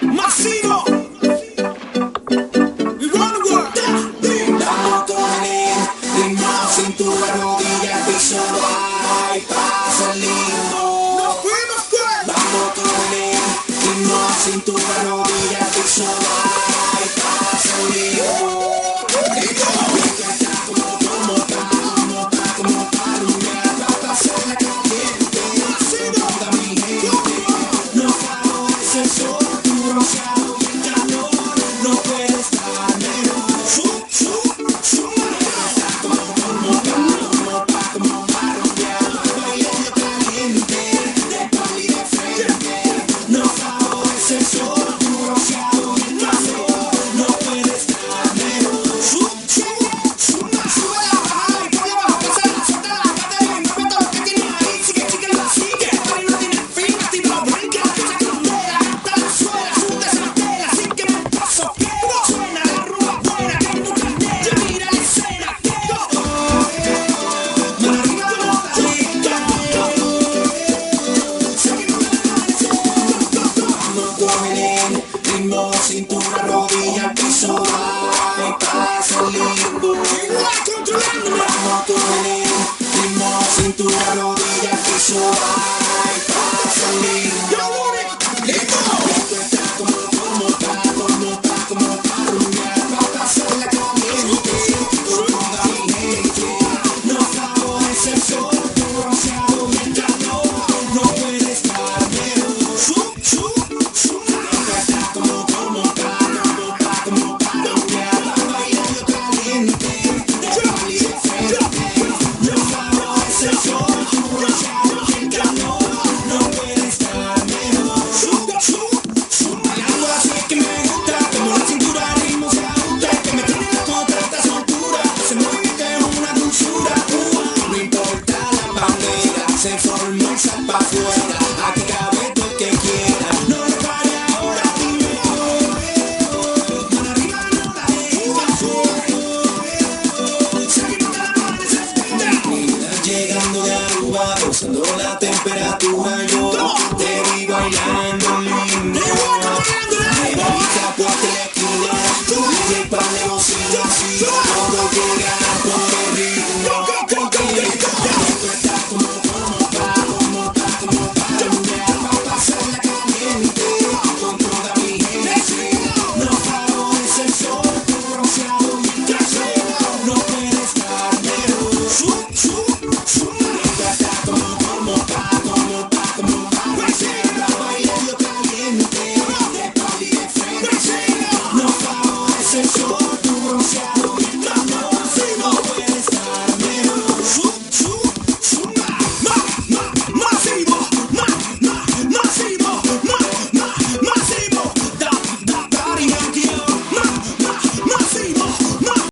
Masivo. We run the world. Vamos con el ritmo, cintura, rodilla, piso, hay paso lindo. Nos fuimos pues. Vamos con el ritmo, cintura, rodilla, piso, hay paso lindo. Ritmo, cintura, rodilla, piso, hay paso lindo. Vamos con el ritmo, cintura, rodilla, piso.